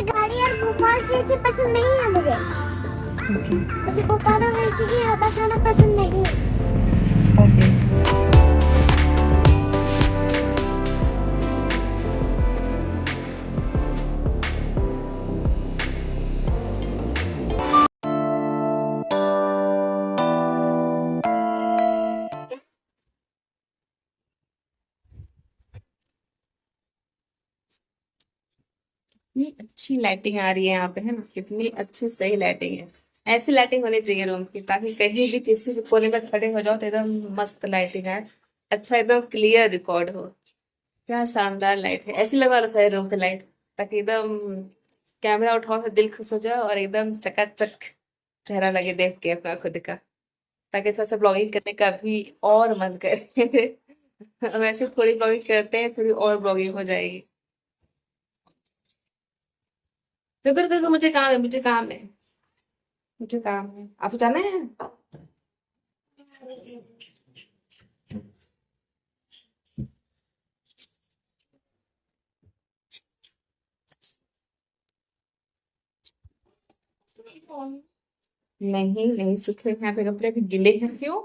गाड़ी और भोपाल की ऐसी पसंद नहीं है मुझे। ओके। मुझे भोपाल और ऐसी की हवा खाना पसंद नहीं है। ओके। कितनी अच्छी लाइटिंग आ रही है यहाँ पे, है ना? कितनी अच्छी सही लाइटिंग है। ऐसी लाइटिंग होनी चाहिए रूम की, ताकि कहीं भी किसी भी कोने में खड़े हो जाओ तो एकदम मस्त लाइटिंग आए। अच्छा, एकदम क्लियर रिकॉर्ड हो। क्या शानदार लाइट है! ऐसी लगा लो सारे रूम पे लाइट, ताकि एकदम कैमरा उठाओ तो दिल खुश हो जाए और एकदम चकाचक चेहरा लगे देख के अपना खुद का, ताकि थोड़ा सा ब्लॉगिंग करने का भी और मन करे। वैसे थोड़ी ब्लॉगिंग करते हैं, थोड़ी और ब्लॉगिंग हो जाएगी। रुको रुको रुको, मुझे काम है, मुझे काम है, मुझे काम है। आपको जाना है? नहीं नहीं, सूख रहे हैं यहाँ पे कपड़े, अभी गीले हैं। क्यों?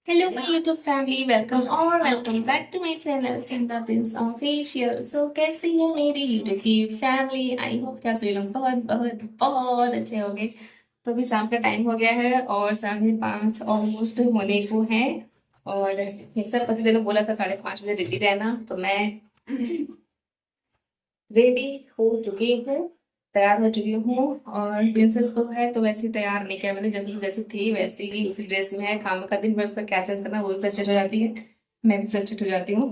Hello my YouTube family, welcome और welcome back to my channel Chinta prince official. So कैसी है मेरी यूट्यूब की फैमिली? आई होप कि आप सभी लोग बहुत बहुत बहुत अच्छे होंगे। तो अभी शाम का टाइम हो गया है और 5:30 ऑलमोस्ट होने को है। और मेरे साथ पति ने बोला था 5:30 बजे रेडी रहना, तो मैं रेडी हो चुकी हूँ, तैयार हो चुकी हूँ। और प्रिंसेस को है तो वैसे ही तैयार नहीं किया मैंने, जैसे जैसे थी वैसे ही उसी ड्रेस में है। काम का दिन भर उसका क्या चेंज करना, वो भी फ्रस्ट्रेट हो जाती है, मैं भी फ्रस्ट्रेट हो जाती हूँ।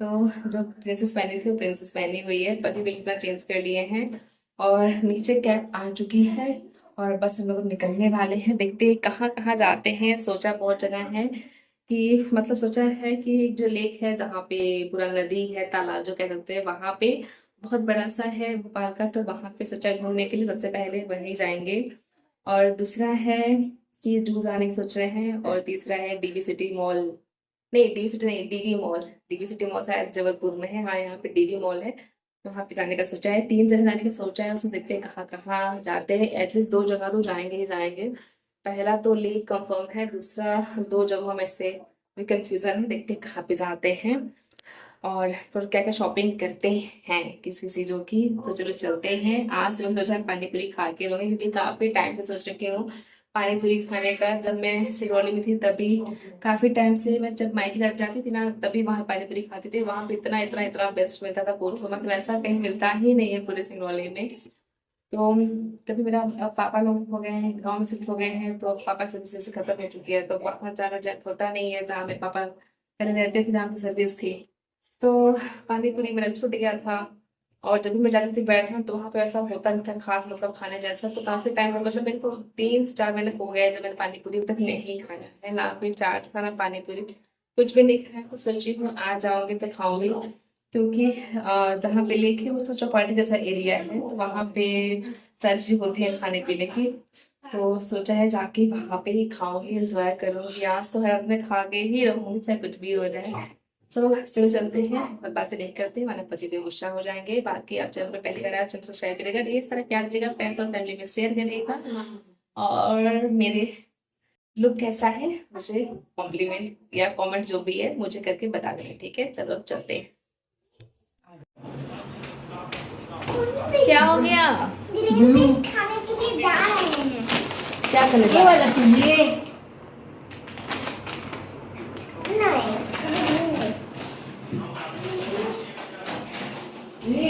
तो जो प्रिंसेस पहनी थी वो प्रिंसेस पहनी हुई है, पति ने अपना चेंज कर लिए हैं और नीचे कैब आ चुकी है। और बस हम लोग निकलने वाले हैं, देखते हैं कहाँ कहाँ जाते हैं। सोचा बहुत जगह है कि मतलब सोचा है कि एक जो लेक है जहाँ पे पूरा नदी है, तालाब जो कह सकते हैं, वहां पे बहुत बड़ा सा है भोपाल का, तो वहां पे सोचा है घूमने के लिए सबसे पहले वहीं जाएंगे। और दूसरा है कि जू जाने की सोच रहे हैं। और तीसरा है डीवी सिटी मॉल, नहीं डीवी सिटी नहीं, DV mall. DV city mall शायद जबलपुर में है, हाँ यहाँ पे डीवी मॉल है, वहां पे जाने का सोचा है। 3 जगह जाने का सोचा है, उसमें देखते हैं कहाँ कहाँ जाते हैं। एटलीस्ट 2 जगह तो जाएंगे ही जाएंगे। पहला तो लेक कंफर्म है, दूसरा 2 जगहों में से भी कंफ्यूजन है, देखते हैं कहाँ पे जाते हैं और फिर क्या क्या शॉपिंग करते हैं किसी चीज़ों की। तो चलो चलते हैं। आज तो हम सोचा पानी पूरी खा के लोगे, क्योंकि काफ़ी टाइम से सोच रही हूँ पानी पूरी खाने का। जब मैं सिगरौली में थी तभी काफ़ी टाइम से, मैं जब मायके घर जाती थी ना तभी वहाँ पानी पूरी खाती थी। वहाँ पे इतना इतना इतना बेस्ट मिलता था, पूरा मतलब वैसा कहीं मिलता ही नहीं है पूरे सिगरौली में। तो तभी मेरा अब पापा लोग हो गए हैं, गाँव में शिफ्ट हो गए हैं, तो अब पापा की सर्विस से खत्म हो चुकी है, तो वहाँ जाना होता नहीं है जहाँ मेरे पापा पहले रहते थे, जहाँ की सर्विस थी। तो पानी पूरी मेरा छूट गया था। और जब भी मैं जाती थी बैठना तो वहाँ पे ऐसा होता नहीं था खास, मतलब खाने जैसा। तो काफी टाइम मतलब मेरे को 3 से 4 महीने हो गए जब मैंने पानी पूरी अभी तक नहीं खाया है, ना कोई चाट खाना, पानी पूरी कुछ भी नहीं खाया। तो सोच रही हूँ आ जाऊंगी तो खाऊंगी, क्योंकि जहाँ पे लेक है वो तो चौपाटी जैसा एरिया है, तो वहाँ पे सारी चीज होती है खाने पीने की। तो सोचा है जाके वहाँ पे ही खाऊंगी, एंजॉय करूंगी। आज तो है अपने खा के ही रहूंगी, चाहे कुछ भी हो जाए। चलो चलो चलते हैं और बातें नहीं करते, हमारे पति देव गुस्सा हो जाएंगे। बाकी आप चैनल पर पहली बार आए, चैनल सब्सक्राइब करेगा, ढेर सारा प्यार दीजिएगा, फ्रेंड्स और फैमिली में शेयर करिएगा। और मेरे लुक कैसा है मुझे कॉम्प्लीमेंट या कमेंट जो भी है मुझे करके बता देना, ठीक है? चलो अब चलते हैं। क्या हो गया? खाने के लिए जा रहे हैं। क्या करने ये जा रहे वाला चाहिए। नहीं ये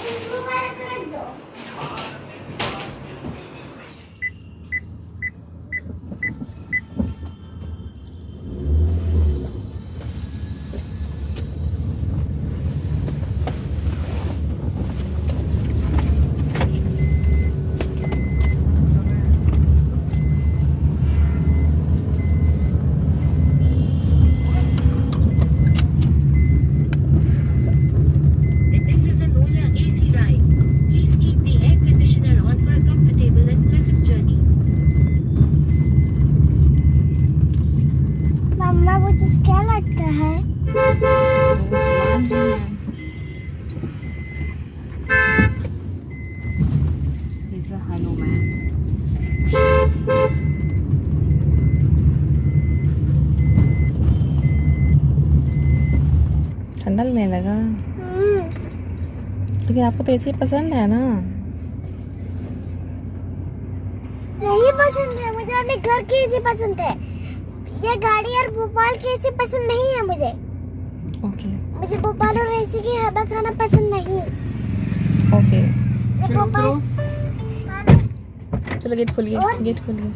इसको बाहर कर दो। ठंडा लगने लगा। लेकिन आपको तो एसी पसंद है ना। नहीं पसंद है मुझे, अपने घर की एसी पसंद है। ये गाड़ी और भोपाल की एसी पसंद नहीं है मुझे। ओके मुझे भोपाल और एसी की हवा खाना पसंद नहीं। ओके। जब भोपाल चलो गेट खोलिए, और? गेट खोलिए।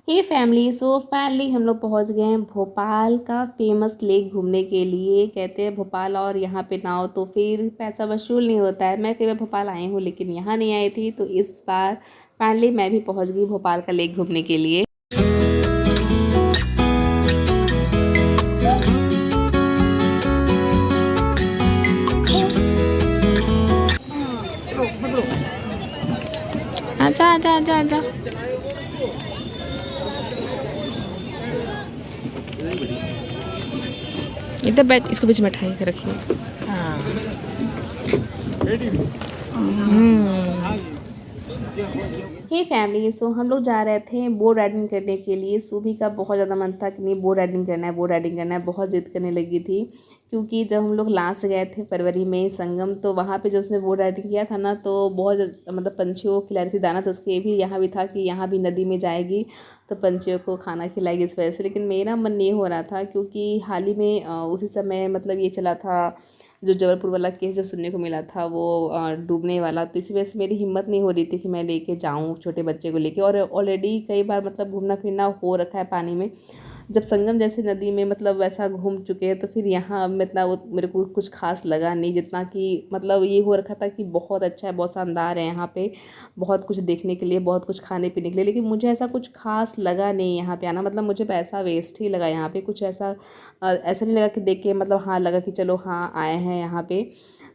ये फैमिली, सो फाइनली हम लोग पहुंच गए हैं भोपाल का फेमस लेक घूमने के लिए। कहते हैं भोपाल और यहाँ पे ना हो तो फिर पैसा वसूल नहीं होता है। मैं कई बार भोपाल आई हूँ लेकिन यहाँ नहीं आई थी, तो इस बार फाइनली मैं भी पहुँच गई भोपाल का लेक घूमने के लिए। आजा आजा आजा आजा। इधर बैठ, इसको बीच में उठाई के रखिए। हे फैमिली, सो हम लोग जा रहे थे बोट राइडिंग करने के लिए। सुभी का बहुत ज़्यादा मन था कि नहीं बोट राइडिंग करना है, बोट राइडिंग करना है, बहुत जिद करने लगी थी। क्योंकि जब हम लोग लास्ट गए थे फरवरी में संगम, तो वहाँ पे जो उसने बोट राइडिंग किया था ना, तो बहुत मतलब पंछियों को खिला रही थी दाना, तो उसको ये भी यहाँ भी था कि यहाँ भी नदी में जाएगी तो पंछियों को खाना खिलाएगी, इस वजह से। लेकिन मेरा मन नहीं हो रहा था क्योंकि हाल ही में उसी समय मतलब ये चला था जो जबलपुर वाला केस जो सुनने को मिला था वो डूबने वाला, तो इसी वजह से मेरी हिम्मत नहीं हो रही थी कि मैं लेके जाऊँ छोटे बच्चे को लेके। और ऑलरेडी कई बार मतलब घूमना फिरना हो रखा है पानी में, जब संगम जैसे नदी में मतलब वैसा घूम चुके हैं, तो फिर यहाँ में इतना वो मेरे को कुछ खास लगा नहीं, जितना कि मतलब ये हो रखा था कि बहुत अच्छा है, बहुत शानदार है यहाँ पे, बहुत कुछ देखने के लिए, बहुत कुछ खाने पीने के लिए। लेकिन मुझे ऐसा कुछ खास लगा नहीं यहाँ पे आना, मतलब मुझे पैसा वेस्ट ही लगा यहाँ पे। कुछ ऐसा ऐसा नहीं लगा कि देख के मतलब हाँ लगा कि चलो हाँ आए हैं यहाँ पे।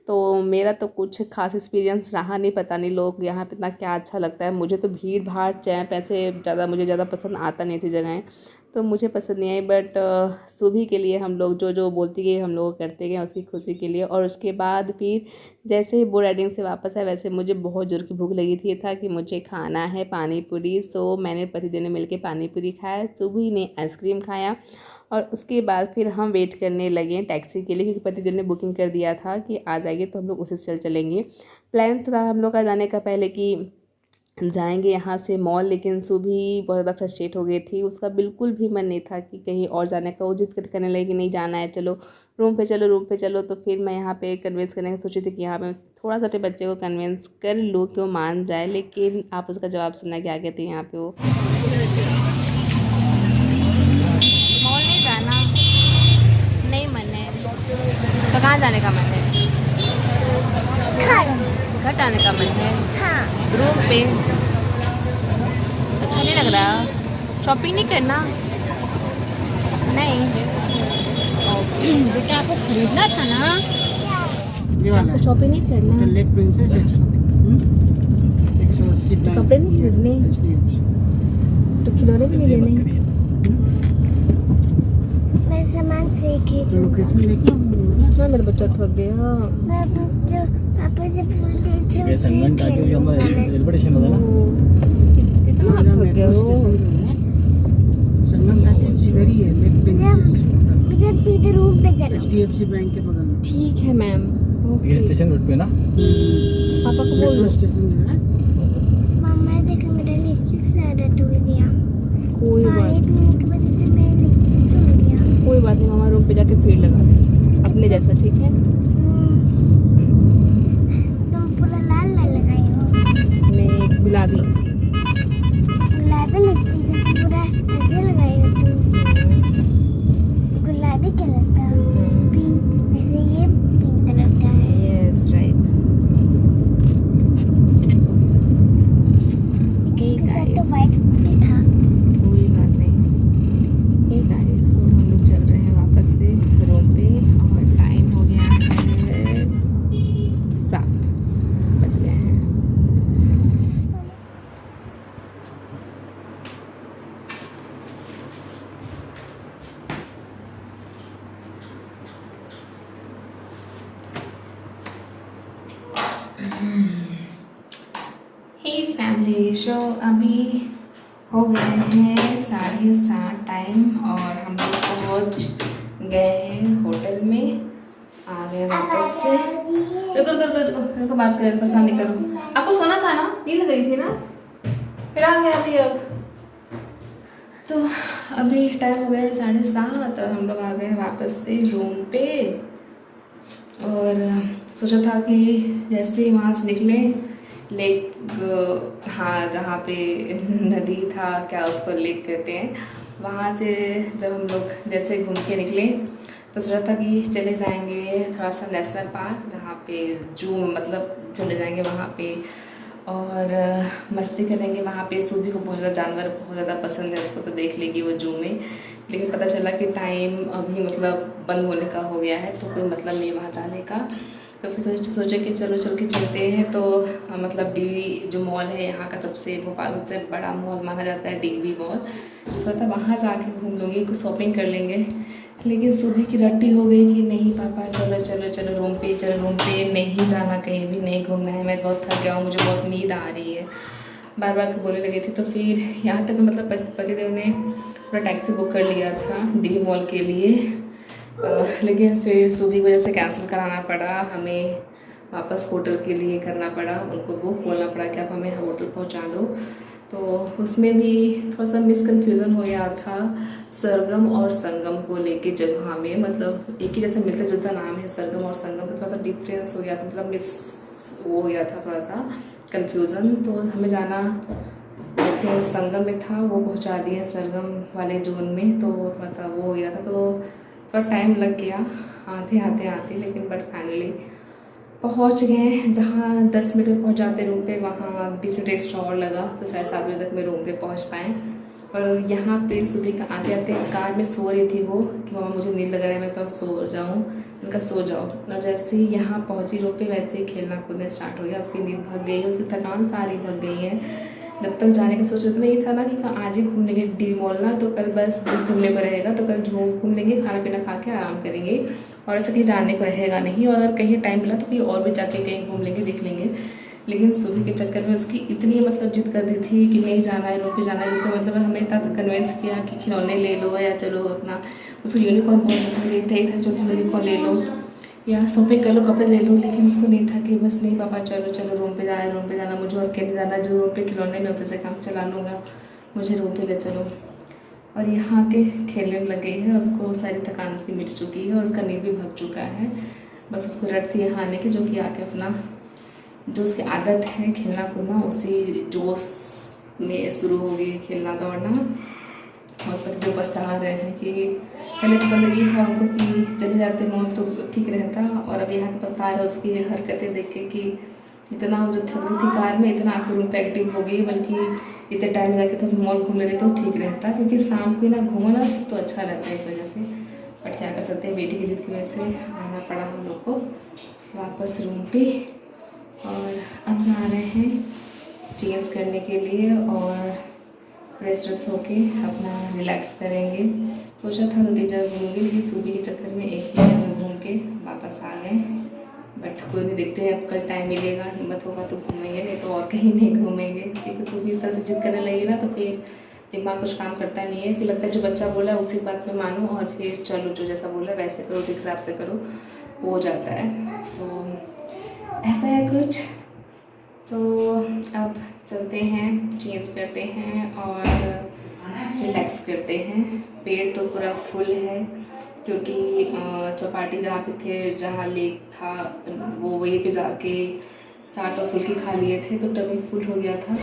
तो मेरा तो कुछ खास एक्सपीरियंस रहा नहीं, पता नहीं लोग यहाँ पे इतना क्या अच्छा लगता है। मुझे तो भीड़ भाड़ चैप ऐसे मुझे ज़्यादा पसंद आता नहीं ऐसी जगहें, तो मुझे पसंद नहीं आई। बट सुभी के लिए हम लोग जो जो बोलती गई हम लोग करते गए उसकी खुशी के लिए। और उसके बाद फिर जैसे ही बोट राइडिंग से वापस आए, वैसे मुझे बहुत जोर की भूख लगी थी। ये था कि मुझे खाना है पानी पूरी। सो मैंने पतिदेव ने मिलकर पानी पूरी खाया, सुभी ने आइसक्रीम खाया, और उसके बाद फिर हम वेट करने लगे टैक्सी के लिए, क्योंकि पतिदेव ने बुकिंग कर दिया था कि आ जाएगी तो हम लोग उसे चलेंगे। प्लान तो था हम लोग का जाने का पहले कि जाएंगे यहाँ से मॉल, लेकिन सुभी बहुत ज़्यादा फ्रस्ट्रेट हो गई थी। उसका बिल्कुल भी मन नहीं था कि कहीं और जाने का। वो जिद करने लगी कि नहीं जाना है, चलो रूम पे चलो, रूम पे चलो। तो फिर मैं यहाँ पे कन्विंस करने की सोची थी कि यहाँ पे थोड़ा सा अपने बच्चे को कन्विंस कर लूँ कि वो मान जाए। लेकिन आप उसका जवाब सुनना क्या कहती हैं यहाँ पे वो मॉल नहीं जाना, नहीं मन है तो कहाँ जाने का मन है? घर आने का मन है। हाँ। रूम पे अच्छा नहीं लग रहा? शॉपिंग नहीं करना? नहीं देखिए आपको खरीदना था ना, आपको शॉपिंग नहीं करना? लेक प्रिंसेस 180 कपड़े नहीं खरीदने तो खिलौने भी नहीं लेने? मैं सामान सीख ही लोकेशन देखो हाँ मेरा बच्चा थक गया। मैं जो पापा से बोल दी थी उसे इतना आगरा थक गया मेट्रो वो। स्टेशन संगम पैकेज इधर ही है, लेक प्रिंसेस मुझे अब सीधे रूम पे चलो। HDFC बैंक के बगल में। ठीक है मैम, ये स्टेशन रोड पे ना? पापा को बोल मेट्रो दो। स्टेशन जो है मम्मा देखो मेरा लिपस्टिक सारा टूट गया। कोई पानी बात पीने की वजह से मेरा लिपस्टिक टूट गया। कोई बात नहीं, मामा रूम पे जाके फिर लगा दे अपने जैसा, ठीक है? तुम पूरा लाल लाल लगाई हो। मैं गुलाबी। गुलाबी लिपस्टिक जैसे पूरा ऐसे लगाई हो तुम। गुलाबी कलर का पिंक, जैसे ये पिंक कलर का है। Yes right. इसके साथ तो व्हाइट भी था। कोई बात नहीं। हे गाइस, तो हम लोग चल रहे हैं वापस से रूम पे और टाइम हो गया है 7 बज गए हैं। हे फैमिली, शो अभी हो गए हैं 7:30 टाइम और हम लोग पहुँच गए हैं होटल में। आ गए वापस से। रुको रुको रुको रुको रुको, बात करें, परेशान नहीं करो। आपको सोना था ना, नींद लग रही थी ना, फिर आ गए अभी। अब तो अभी टाइम हो गया है 7:30 और हम लोग आ गए वापस से रूम पे। और सोचा था कि जैसे ही वहाँ से निकले लेक, हाँ जहाँ पे नदी था, क्या उसको लेक कहते हैं, वहाँ से जब हम लोग जैसे घूम के निकले तो सोचा था कि चले जाएंगे थोड़ा सा नेशनल पार्क, जहाँ पे जू, मतलब चले जाएंगे वहाँ पे और मस्ती करेंगे वहाँ पे। सूबी को बहुत ज़्यादा जानवर बहुत ज़्यादा पसंद है, उसको तो देख लेगी वो जू में। लेकिन पता चला कि टाइम अभी मतलब बंद होने का हो गया है, तो कोई मतलब नहीं वहाँ जाने का। तो फिर सोचे कि चलो चल के चलते हैं। तो मतलब डी जो मॉल है यहाँ का सबसे भोपाल सबसे बड़ा मॉल माना जाता है, डीवी मॉल। सोचा वहाँ जाके घूम लूँगी, कुछ शॉपिंग कर लेंगे। लेकिन सुबह की रट्टी हो गई कि नहीं पापा चलो चलो चलो रूम पे, चलो रूम पे, नहीं जाना, कहीं भी नहीं घूमना है, मैं बहुत थक गया हूँ, मुझे बहुत नींद आ रही है, बार बार बोलने लगी थी। तो फिर यहाँ तक मतलब पतिदेव ने पूरा टैक्सी बुक कर लिया था डीवी मॉल के लिए। लेकिन फिर सुबह की वजह से कैंसिल कराना पड़ा, हमें वापस होटल के लिए करना पड़ा, उनको बुक बोलना पड़ा कि आप हमें होटल पहुँचा दो। तो उसमें भी थोड़ा सा मिसकन्फ्यूज़न हो गया था सरगम और संगम को लेके जगह में, मतलब एक ही जैसा मिलता जुलता नाम है सरगम और संगम, तो थोड़ा सा डिफरेंस हो गया था, मतलब वो हो गया था थोड़ा सा कन्फ्यूज़न। तो हमें जाना आई थिंक संगम में था, वो पहुंचा दिए सरगम वाले जोन में, तो थोड़ा सा वो हो गया था, तो थोड़ा टाइम लग गया आते, लेकिन बट फाइनली पहुंच गए जहाँ 10 मिनट में पहुँच जाते रूम पे, वहाँ 20 मिनट एक्स्ट्रा और लगा, तो 7:30 बजे तक मैं रूम पे पहुँच पाए। और यहाँ पे सुबह का आते कार में सो रही थी वो कि मामा मुझे नींद लग रहा है, मैं तो सो जाऊँ, उनका सो जाओ। और जैसे ही यहाँ पहुँची रूम पे वैसे ही खेलना कूदना स्टार्ट हो गया, उसकी नींद भग गई है, उसकी थकान सारी भग गई है। जब तक जाने का सोच रहे ये था ना कि आज ही घूम लेंगे डी मॉल ना, तो कल बस घूमने को रहेगा, तो कल घूम लेंगे, खाना पीना खा के आराम करेंगे और ऐसे कहीं जाने को रहेगा नहीं। और अगर कहीं टाइम मिला तो कहीं और भी जाके कहीं घूम लेंगे, देख लेंगे। लेकिन सुबह के चक्कर में उसकी इतनी मतलब जिद कर दी थी कि नहीं जाना है, रूम पे जाना है, रूम पे मतलब हमने इतना कन्विंस किया कि खिलौने ले लो या चलो अपना, उसको यूनिकॉर्न बहुत पसंद था, जो यूनिकॉर्न ले लो या शॉपिंग कर लो, कपड़े ले लो। लेकिन उसको नहीं था कि बस नहीं पापा चलो चलो रूम पे जाना, मुझे और कहीं नहीं जाना, जो रूम पे खिलौने में उसे से काम चला लूँगा, मुझे रूम पे ले चलो। और यहाँ के खेलने में लग गई है, उसको सारी थकान उसकी मिट चुकी है और उसका नींद भी भग चुका है। बस उसको रट थी यहाँ आने की, जो कि आके अपना जो उसकी आदत है खेलना कूदना, उसी जोश में शुरू हो गई खेलना दौड़ना। और पति पछता रहे हैं कि पहले तो मतलब ये था उनको कि चले जाते मॉल तो ठीक रहता, और अब यहाँ के पछता रहे उसकी हरकतें देख के कि इतना वो जो थक रही थी कार में, इतना आके रूम पे एक्टिव हो गई, बल्कि इतने टाइम लगा के थोड़ा सा मॉल घूम लेते तो ठीक रहता, क्योंकि शाम को ना घूमो ना तो अच्छा रहता है इस वजह से। बट क्या कर सकते हैं, बेटी की जिद की वजह से आना पड़ा हम लोग को वापस रूम पे। और अब जा रहे हैं चेंज करने के लिए और फ्रेश होके अपना रिलैक्स करेंगे। सोचा था 2-3 जगह घूमूंगी, लेकिन सुबह के चक्कर में एक ही जगह घूम के वापस आ गए। बट कोई नहीं, देखते हैं अब कल टाइम मिलेगा, हिम्मत होगा तो घूमेंगे, नहीं तो और कहीं नहीं घूमेंगे, क्योंकि सुबह इस तरह से जिद करने लगी ना तो फिर दिमाग कुछ काम करता नहीं है। फिर लगता है जो बच्चा बोला उसी बात पे मानो और फिर चलो, जो जैसा बोला वैसे करो, उसी हिसाब से करो, हो जाता है। तो ऐसा है कुछ। तो अब चलते हैं, चेंज करते हैं और रिलैक्स करते हैं। पेट तो पूरा फुल है, क्योंकि चौपाटी जहाँ पे थे, जहाँ लेक था, वो वहीं पे जाके चाट और फुल्की खा लिए थे, तो टमी फुल हो गया था।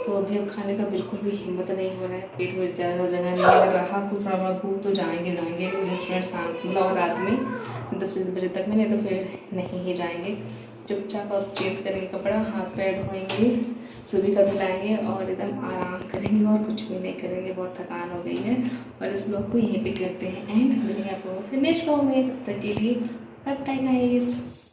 तो अभी अब खाने का बिल्कुल भी हिम्मत नहीं हो रहा है, पेट में ज़्यादा जगह नहीं लग रहा। कुछ थोड़ा बड़ा भूख तो जाएंगे रेस्टोरेंट शाम मतलब और रात में 10 बजे तक में, नहीं तो फिर नहीं ही जाएंगे। चुपचाप अब चेंज करेंगे कपड़ा, हाथ पैर धोएंगे, सुबह का धुलाएंगे और एकदम आराम करेंगे और कुछ भी नहीं करेंगे, बहुत थकान हो गई है। और इस ब्लॉग को यहीं पे करते हैं एंड मिलेंगे आप लोगों से नेक्स्ट ब्लॉग में, तब तक के लिए बाय बाय गाइस।